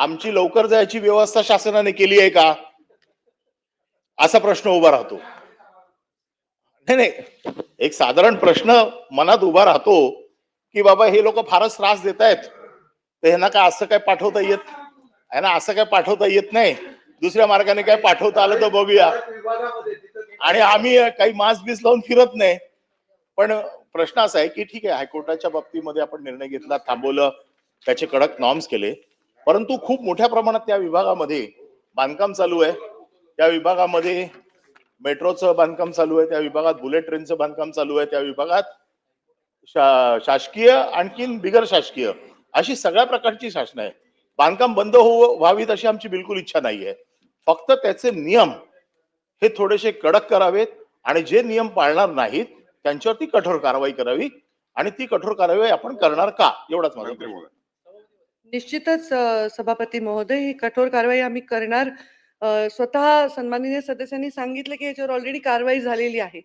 आमची लवकर जायची व्यवस्था शासनाने केली आहे का, असा प्रश्न उभा राहतो. नाही नाही, एक साधारण प्रश्न मनात उभा राहतो की बाबा हे लोक फारच त्रास देत आहेत, तर ह्यांना काय असं काय पाठवता येत, ह्यांना असं काय पाठवता येत नाही, दुसऱ्या मार्गाने काय पाठवता आलं तर बघूया. आणि आम्ही काही मास्क बीस लावून फिरत नाही. पण प्रश्न असा आहे की ठीक आहे, हायकोर्टाच्या बाबतीमध्ये आपण निर्णय घेतला, थांबवलं, त्याचे कडक नॉर्म्स केले, परंतु खूप मोठ्या प्रमाणात त्या विभागामध्ये बांधकाम चालू आहे. त्या विभागामध्ये मेट्रोचं बांधकाम चालू आहे, त्या विभागात बुलेट ट्रेनचं बांधकाम चालू आहे, त्या विभागात शासकीय आणखीन बिगर शासकीय अशी सगळ्या प्रकारची शासन आहे. बांधकाम बंद व्हावीत अशी आमची बिलकुल इच्छा नाहीये. फक्त त्याचे नियम हे थोडेसे कडक करावेत आणि जे नियम पाळणार नाहीत त्यांच्यावरती कठोर कारवाई करावी, आणि ती कठोर कारवाई आपण करणार का, एवढाच माझा प्रश्न. निश्चितच सभापती महोदय, ही कठोर कारवाई आम्ही करणार. स्वतः सन्माननीय सदस्यांनी सांगितलं की याच्यावर ऑलरेडी कारवाई झालेली आहे.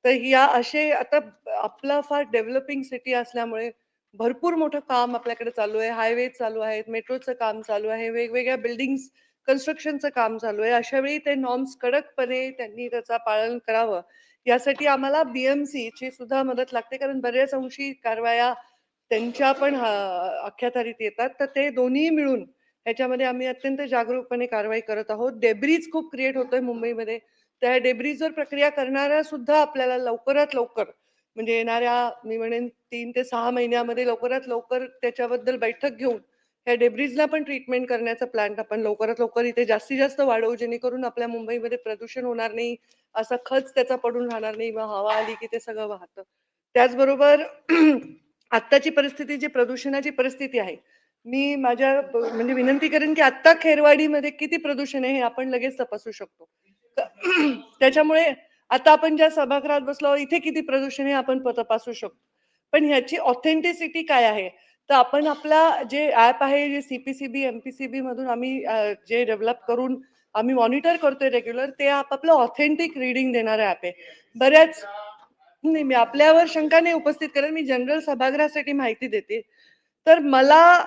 तर या असे आता आपला फार डेव्हलपिंग सिटी असल्यामुळे भरपूर मोठं काम आपल्याकडे चालू आहे. हायवे चालू आहेत, मेट्रोचं काम चालू आहे, वेगवेगळ्या बिल्डिंग्स कन्स्ट्रक्शनचं काम चालू आहे. अशा वेळी ते नॉर्म्स कडकपणे त्यांनी त्याचा पालन करावं, यासाठी आम्हाला BMC ची सुद्धा मदत लागते, कारण बऱ्याच अंशी कारवाया त्यांच्या पण अखत्यारीत येतात. तर ते दोन्ही मिळून ह्याच्यामध्ये आम्ही अत्यंत जागरूकपणे कारवाई करत आहोत. डेब्रीज खूप क्रिएट होतोय मुंबईमध्ये. त्या डेब्रीजवर प्रक्रिया करणाऱ्या सुद्धा आपल्याला लवकरात लवकर, म्हणजे येणाऱ्या मी म्हणेन 3 ते 6 महिन्यामध्ये लवकरात लवकर त्याच्याबद्दल बैठक घेऊन ह्या डेब्रीजला पण ट्रीटमेंट करण्याचा प्लॅन आपण लवकरात लवकर इथे जास्तीत जास्त वाढवू, जेणेकरून आपल्या मुंबईमध्ये प्रदूषण होणार नाही, असा खच त्याचा पडून राहणार नाही, मग हवा आली की ते सगळं वाहतं. त्याचबरोबर आत्ताची परिस्थिती, जी प्रदूषणाची परिस्थिती आहे, मी माझ्या म्हणजे विनंती करेन की आत्ता खेरवाडीमध्ये किती प्रदूषण आहे हे आपण लगेच तपासू शकतो. त्याच्यामुळे आता आपण ज्या सभागृहात बसलो इथे किती प्रदूषण आहे आपण तपासू शकतो. पण ह्याची ऑथेंटिसिटी काय आहे, तर आपण आपला जे ऍप आहे, जे CPCB MPCB मधून आम्ही जे डेव्हलप करून आम्ही मॉनिटर करतोय रेग्युलर, ते आपलं ऑथेंटिक रीडिंग देणारं ऍप आहे. बऱ्याच नाही, मी आपल्यावर शंका नाही उपस्थित करत, मी जनरल सभागृहासाठी माहिती देते. तर मला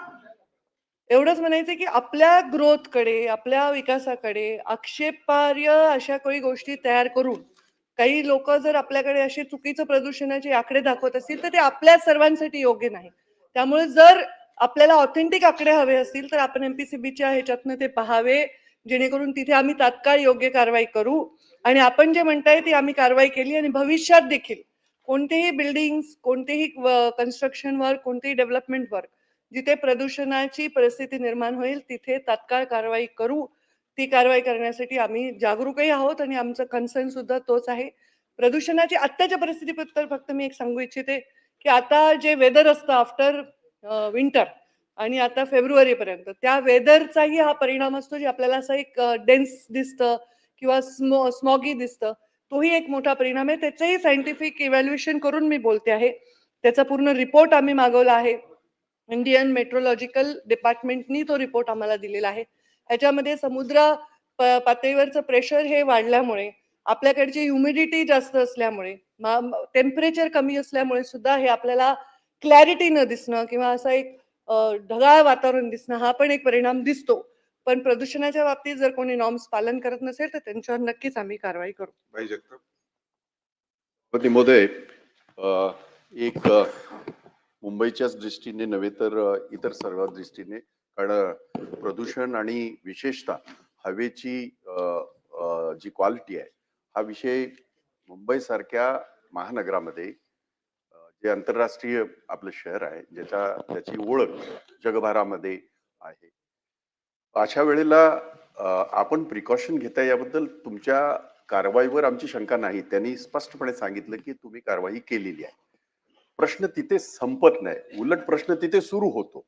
एवढंच म्हणायचं की आपल्या ग्रोथकडे, आपल्या विकासाकडे आक्षेपार्ह अशा काही गोष्टी तयार करून काही लोक जर आपल्याकडे असे चुकीचं प्रदूषणाचे आकडे दाखवत असतील, तर ते आपल्या सर्वांसाठी योग्य नाही. त्यामुळे जर आपल्याला ऑथेंटिक आकडे हवे असतील तर आपण MPCBच्या ह्याच्यातनं ते पाहावे, जेणेकरून तिथे आम्ही तात्काळ योग्य कारवाई करू. आणि आपण जे म्हणताय ती आम्ही कारवाई केली, आणि भविष्यात देखील कोणतेही बिल्डिंग्स, कोणतेही कन्स्ट्रक्शन वर्क, कोणतेही डेव्हलपमेंट वर्क जिथे प्रदूषणाची परिस्थिती निर्माण होईल तिथे तात्काळ कारवाई करू. ती कारवाई करण्यासाठी आम्ही जागरूकही आहोत आणि आमचं कन्सर्न सुद्धा तोच आहे. प्रदूषणाची आत्ताच्या परिस्थितीबद्दल फक्त मी एक सांगू इच्छिते की आता जे वेदर असतं आफ्टर विंटर आणि आता फेब्रुवारीपर्यंत, त्या वेदरचाही हा परिणाम असतो, जे आपल्याला असं एक डेन्स दिसतं किंवा स्मॉगी दिसतं. तोही एक मोठा परिणाम आहे. त्याचंही सायंटिफिक इव्हॅल्युएशन करून मी बोलते आहे. त्याचा पूर्ण रिपोर्ट आम्ही मागवला आहे. इंडियन मेट्रोलॉजिकल डिपार्टमेंटनी तो रिपोर्ट आम्हाला दिलेला आहे. ह्याच्यामध्ये समुद्र पातळीवरचं प्रेशर हे वाढल्यामुळे, आपल्याकडची ह्युमिडिटी जास्त असल्यामुळे, टेम्परेचर कमी असल्यामुळे सुद्धा हे आपल्याला क्लॅरिटी न दिसणं किंवा असं एक ढगाळ वातावरण दिसणं, हा पण एक परिणाम दिसतो. पण प्रदूषणाच्या बाबतीत जर कोणी नॉर्म्स पालन करत नसेल तर त्यांच्यावर नक्कीच आम्ही कारवाई करू. भाई जगताप महोदय, एक मुंबईच्याच दृष्टीने नव्हे तर इतर सर्व दृष्टीने, कारण प्रदूषण आणि विशेषतः हवेची जी क्वालिटी आहे, हा विषय मुंबई सारख्या महानगरामध्ये, जे आंतरराष्ट्रीय आपलं शहर आहे, ज्याची ओळख जगभरामध्ये आहे, अशा वेळेला आपण प्रिकॉशन घेता याबद्दल तुमच्या कारवाईवर आमची शंका नाही. त्यांनी स्पष्टपणे सांगितलं की तुम्ही कारवाई केलेली आहे. प्रश्न तिथे संपत नाही, उलट प्रश्न तिथे सुरू होतो.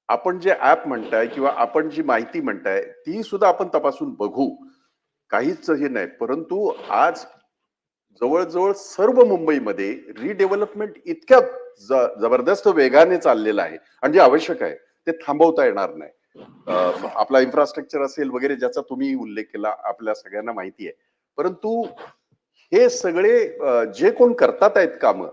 आपण जे ऍप म्हणताय किंवा आपण जी माहिती म्हणताय ती सुद्धा आपण तपासून बघू, काहीच हे नाही. परंतु आज जवळजवळ सर्व मुंबईमध्ये रिडेव्हलपमेंट इतक्या जबरदस्त वेगाने चाललेलं आहे आणि जे आवश्यक आहे ते थांबवता येणार नाही. आपला इन्फ्रास्ट्रक्चर असेल वगैरे, ज्याचा तुम्ही उल्लेख केला, आपल्या सगळ्यांना माहिती आहे. परंतु हे सगळे जे कोण करतात आहेत काम,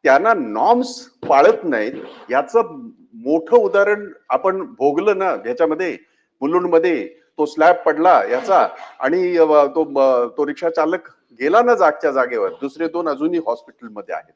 त्यांना नॉर्म्स पाळत नाहीत. याचं मोठं उदाहरण आपण भोगलं ना ह्याच्यामध्ये. मुलुंडमध्ये तो स्लॅब पडला याचा आणि तो रिक्षा चालक गेला ना जागच्या जागेवर, दुसरे 2 अजूनही हॉस्पिटलमध्ये आहेत.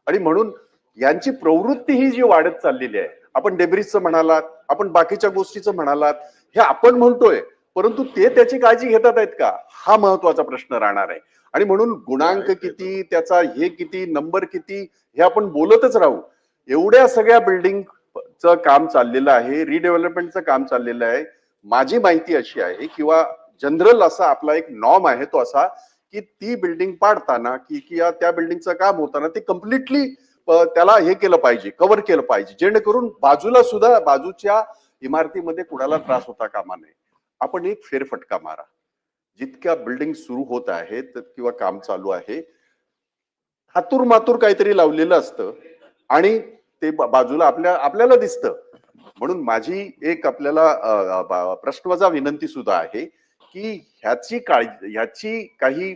आणि म्हणून यांची प्रवृत्ती ही जी वाढत चाललेली आहे, आपण डेब्रिजचं म्हणालात, आपण बाकीच्या गोष्टीचं म्हणालात, हे आपण म्हणतोय, परंतु ते त्याची काळजी घेतात आहेत का, हा महत्वाचा प्रश्न राहणार आहे. आणि म्हणून गुणांक किती, त्याचा हे किती, नंबर किती, हे आपण बोलतच राहू. एवढ्या सगळ्या बिल्डिंगचं काम चाललेलं आहे, रिडेव्हलपमेंटचं काम चाललेलं आहे. माझी माहिती अशी आहे किंवा जनरल असा आपला एक नॉर्म आहे तो असा की ती बिल्डिंग पाडताना किंवा त्या बिल्डिंगचं काम होताना ते कम्प्लिटली त्याला हे केलं पाहिजे, कव्हर केलं पाहिजे, जेणेकरून बाजूला सुद्धा बाजूच्या इमारतीमध्ये कुणाला त्रास होता कामा नये. आपण एक फेरफटका मारा, जितक्या बिल्डिंग सुरू होत आहेत किंवा काम चालू आहे, हातूर मातूर काहीतरी लावलेलं असतं आणि ते बाजूला आपल्याला दिसतं. म्हणून माझी एक आपल्याला प्रश्नवजा विनंती सुद्धा आहे की ह्याची काही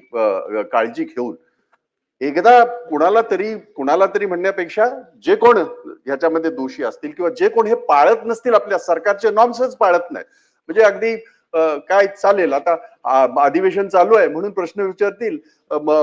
काळजी घेऊन एकदा कुणाला तरी म्हणण्यापेक्षा जे कोण ह्याच्यामध्ये दोषी असतील किंवा जे कोण हे पाळत नसतील, आपल्या सरकारचे नॉर्म्सच पाळत नाही, म्हणजे अगदी काय चालेल आता अधिवेशन चालू आहे म्हणून प्रश्न विचारतील,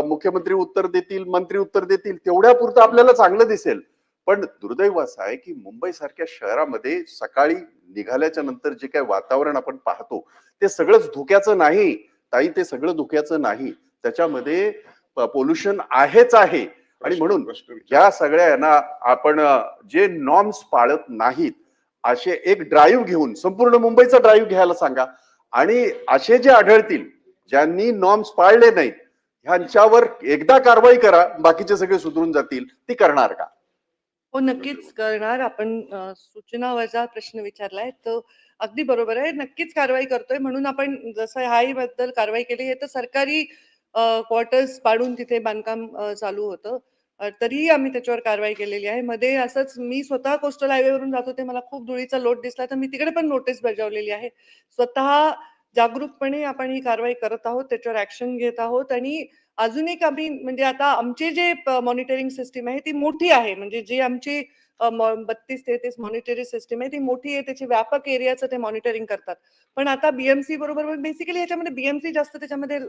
मुख्यमंत्री उत्तर देतील, मंत्री उत्तर देतील, तेवढ्या पुरतं आपल्याला चांगलं दिसेल. पण दुर्दैव असं आहे की मुंबई सारख्या शहरामध्ये सकाळी निघाल्याच्या नंतर जे काही वातावरण आपण पाहतो ते सगळंच धोक्याचं नाही ताई, ते सगळं धोक्याचं नाही, त्याच्यामध्ये पोल्युशन आहेच आहे. आणि म्हणून या सगळ्यांना आपण जे नॉर्म्स पाळत नाहीत असे एक ड्राईव्ह घेऊन संपूर्ण मुंबईचा ड्राईव्ह घ्यायला सांगा आणि असे जे आढळतील ज्यांनी नॉर्म्स पाळले नाहीत ह्यांच्यावर एकदा कारवाई करा, बाकीचे सगळे सुधरून जातील. ती करणार का? हो, नक्कीच करणार. आपण सूचना वजा प्रश्न विचारलाय तो अगदी बरोबर आहे. नक्कीच कारवाई करतोय. म्हणून आपण जसं हाही बद्दल कारवाई केली, हे तर सरकारी क्वार्टर्स पाडून तिथे बांधकाम चालू होतं. तरीही आम्ही त्याच्यावर कारवाई केलेली आहे. मध्ये असंच मी स्वतः कोस्टल हायवेवरून जात होते. मला खूप धुळीचा लोट दिसला, तर मी तिकडे पण नोटीस बजावलेली आहे. स्वतः जागरूकपणे आपण ही कारवाई करत आहोत, त्याच्यावर ॲक्शन घेत आहोत आणि अजून एक आम्ही म्हणजे आता आमची जे मॉनिटरिंग सिस्टीम आहे ती मोठी आहे. म्हणजे जी आमची 32-33 मॉनिटरी सिस्टीम आहे ती मोठी आहे. त्याची व्यापक एरियाचं ते मॉनिटरिंग करतात. पण आता बीएमसी बरोबर बेसिकली ह्याच्यामध्ये बीएमसी जास्त त्याच्यामध्ये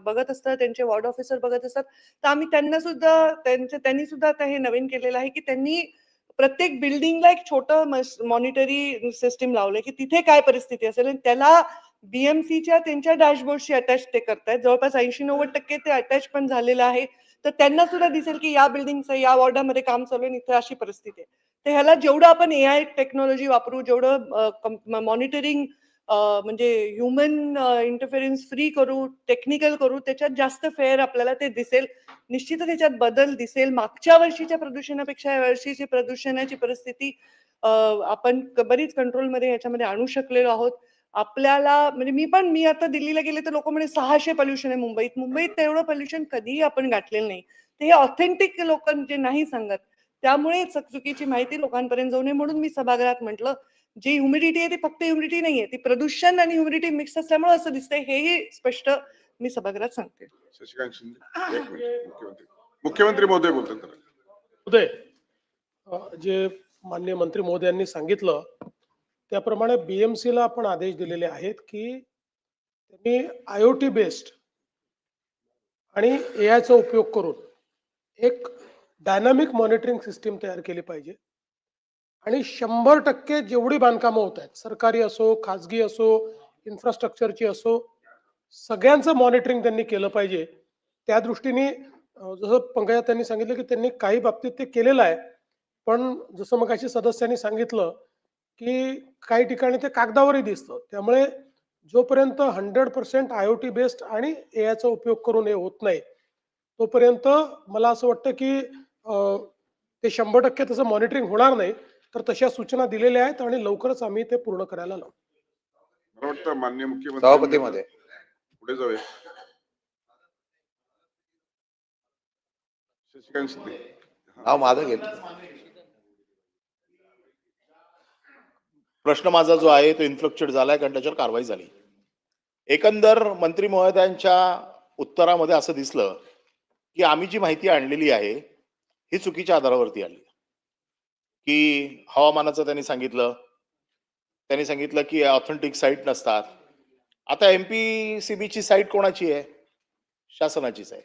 बघत असतात, त्यांचे वॉर्ड ऑफिसर बघत असतात. तर आम्ही त्यांनी सुद्धा आता हे नवीन केलेलं आहे की त्यांनी प्रत्येक बिल्डिंगला एक छोटं मॉनिटरी सिस्टीम लावलंय की तिथे काय परिस्थिती असेल आणि त्याला बीएमसीच्या त्यांच्या डॅशबोर्डशी अटॅच ते करतायत. जवळपास 80-90% ते अटॅच पण झालेलं आहे. तर त्यांना सुद्धा दिसेल की या बिल्डिंगचं या वॉर्डामध्ये काम चालू आहे आणि इथे अशी परिस्थिती आहे. तर ह्याला जेवढं आपण एआय टेक्नॉलॉजी वापरू, जेवढं मॉनिटरिंग म्हणजे ह्युमन इंटरफेरन्स फ्री करू, टेक्निकल करू, त्याच्यात जास्त फेअर आपल्याला ते दिसेल. निश्चितच त्याच्यात बदल दिसेल. मागच्या वर्षीच्या प्रदूषणापेक्षा या वर्षीची प्रदूषणाची परिस्थिती आपण बरीच कंट्रोलमध्ये ह्याच्यामध्ये आणू शकलेलो आहोत. आपल्याला म्हणजे मी आता दिल्लीला गेले तर लोक म्हणे 600 पोल्युशन आहे मुंबईत तेवढं पोल्युशन कधीही आपण गाठलेलं नाही. तर हे ऑथेंटिक लोक जे नाही सांगत, त्यामुळे चुकीची माहिती लोकांपर्यंत जाऊ नये म्हणून मी सभागृहात म्हटलं जी ह्युमिडिटी आहे ती फक्त ह्युमिडिटी नाहीये, ती प्रदूषण आणि ह्युमिडिटी मिक्स असल्यामुळे असं दिसतंय, हेही स्पष्ट मी सभागृहात सांगते. शशिकांत शिंदे एक मिनिट. मुख्यमंत्री महोदय बोलतात. उदय, जे माननीय मंत्री महोदयांनी सांगितलं त्याप्रमाणे बीएमसीला आपण आदेश दिलेले आहेत की त्यांनी आयओटी बेस्ड आणि एआयचा उपयोग करून एक डायनामिक मॉनिटरिंग सिस्टीम तयार केली पाहिजे आणि 100% जेवढी बांधकामं होत आहेत, सरकारी असो, खाजगी असो, इन्फ्रास्ट्रक्चरची असो, सगळ्यांचं मॉनिटरिंग त्यांनी केलं पाहिजे. त्या दृष्टीने जसं पंकजा त्यांनी सांगितलं की त्यांनी काही बाबतीत ते केलेलं आहे, पण जसं मगाशी सदस्यांनी सांगितलं की काही ठिकाणी ते कागदावरही दिसतं. त्यामुळे जोपर्यंत 100% आयओटी बेस्ड आणि एआयचा उपयोग करून हे होत नाही, तोपर्यंत मला असं वाटतं की ते 100% तसं मॉनिटरिंग होणार नाही. तर तशा सूचना दिलेल्या आहेत आणि लवकरच आम्ही ते पूर्ण करायला लावू. मला वाटतं माननीय मुख्यमंत्री सभापती मध्ये पुढे जाऊया. शशिकांत शिंदे. नाव माझं घेतलं. प्रश्न माझा जो आहे तो इन्फ्लक्च्युएट झालाय कारण त्याच्यावर कारवाई झाली. एकंदर मंत्री महोदयांच्या उत्तरामध्ये असं दिसलं की आम्ही जी माहिती आणलेली आहे ही चुकीच्या आधारावरती आली. की हवामानाचं त्यांनी सांगितलं, त्यांनी सांगितलं की ऑथेंटिक साईट नसतात. आता एमपीसीबीची साईट कोणाची आहे? शासनाचीच आहे.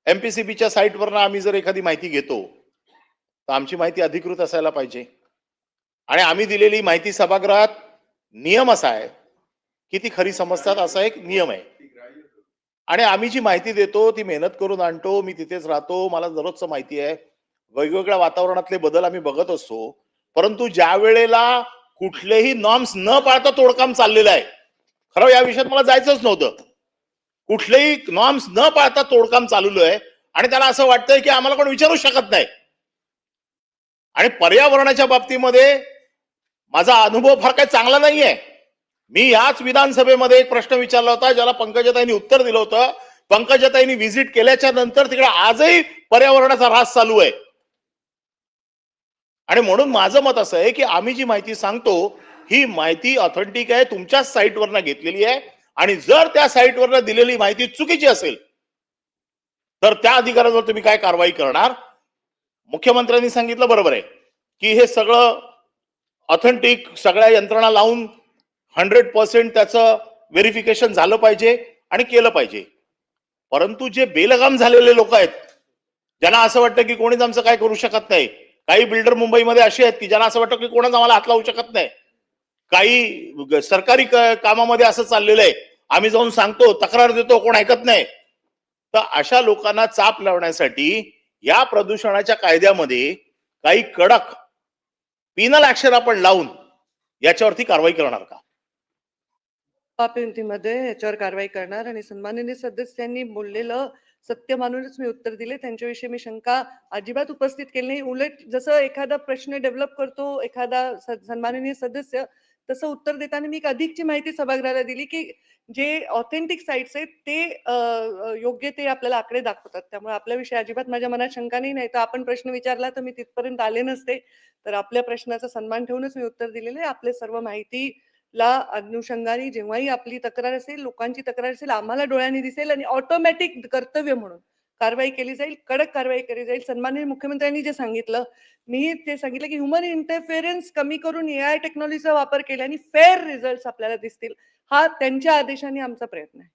एमपीसीबीच्या साईटवरनं आम्ही जर एखादी माहिती घेतो तर आमची माहिती अधिकृत असायला पाहिजे. आणि आम्ही दिलेली माहिती सभागृहात नियम असा आहे की ती खरी समजतात असा एक नियम आहे. आणि आम्ही जी माहिती देतो ती मेहनत करून आणतो. मी तिथेच राहतो, मला दररोजचं माहिती आहे. वेगवेगळ्या वातावरणातले बदल आम्ही बघत असतो. परंतु ज्या वेळेला कुठलेही नॉर्म्स न पाळता तोडकाम चाललेलं आहे, खरं या विषयात मला जायचंच नव्हतं. कुठलेही नॉर्म्स न पाळता तोडकाम चालू आहे आणि त्याला असं वाटतंय की आम्हाला कोण विचारू शकत नाही. आणि पर्यावरणाच्या बाबतीमध्ये माझा अनुभव फार काही चांगला नाहीये. मी याच विधानसभेमध्ये एक प्रश्न विचारला होता, ज्याला पंकजाताईंनी उत्तर दिलं होतं. पंकजाताईंनी व्हिजिट केल्याच्या नंतर तिकडे आजही पर्यावरणाचा ऱ्हास चालू आहे. आणि म्हणून माझं मत असं आहे की आम्ही जी माहिती सांगतो ही माहिती ऑथेंटिक आहे, तुमच्याच साईटवरनं घेतलेली आहे. आणि जर त्या साईटवरनं दिलेली माहिती चुकीची असेल तर त्या अधिकाऱ्यावर तुम्ही काय कारवाई करणार? मुख्यमंत्र्यांनी सांगितलं बरोबर आहे की हे सगळं ऑथेंटिक सगळ्या यंत्रणा लावून 100% त्याचं व्हेरिफिकेशन झालं पाहिजे आणि केलं पाहिजे. परंतु जे बेलगाम झालेले लोक आहेत, ज्यांना असं वाटतं की कोणीच आमचं काय करू शकत नाही. काही बिल्डर मुंबईमध्ये असे आहेत की ज्यांना असं वाटतं की कोणच आम्हाला हात लावू शकत नाही. काही सरकारी कामामध्ये असं चाललेलं आहे, आम्ही जाऊन सांगतो, तक्रार देतो, कोण ऐकत नाही. तर अशा लोकांना चाप लावण्यासाठी या प्रदूषणाच्या कायद्यामध्ये काही कडक पिनल ऍक्शन आपण लावून याच्यावरती कारवाई करणार का? सभापतींमध्ये याच्यावर कारवाई करणार आणि सन्माननीय सदस्यांनी बोललेलं सत्य मानूनच मी उत्तर दिले. त्यांच्याविषयी मी शंका अजिबात उपस्थित केली नाही. उलट जसं एखादा प्रश्न डेव्हलप करतो एखादा सन्माननीय सदस्य, तसं उत्तर देताना मी एक अधिकची माहिती सभागृहाला दिली की जे ऑथेंटिक साइट्स आहेत ते योग्य ते आपल्याला आकडे दाखवतात. त्यामुळे आपल्याविषयी अजिबात माझ्या मनात शंका नाही. नाहीतर आपण प्रश्न विचारला तर मी तिथपर्यंत आले नसते. तर आपल्या प्रश्नाचा सन्मान ठेवूनच मी उत्तर दिलेलं आहे. आपले सर्व माहिती ला अनुषंगाने जेव्हाही आपली तक्रार असेल, लोकांची तक्रार असेल, आम्हाला डोळ्यांनी दिसेल आणि ऑटोमॅटिक कर्तव्य म्हणून कारवाई केली जाईल, कडक कारवाई केली जाईल. सन्माननीय मुख्यमंत्र्यांनी जे सांगितलं, मी ते सांगितलं की ह्युमन इंटरफेरन्स कमी करून एआय टेक्नॉलॉजीचा वापर केल्याने फेअर रिझल्ट्स आपल्याला दिसतील. हा त्यांच्या आदेशाने आमचा प्रयत्न आहे.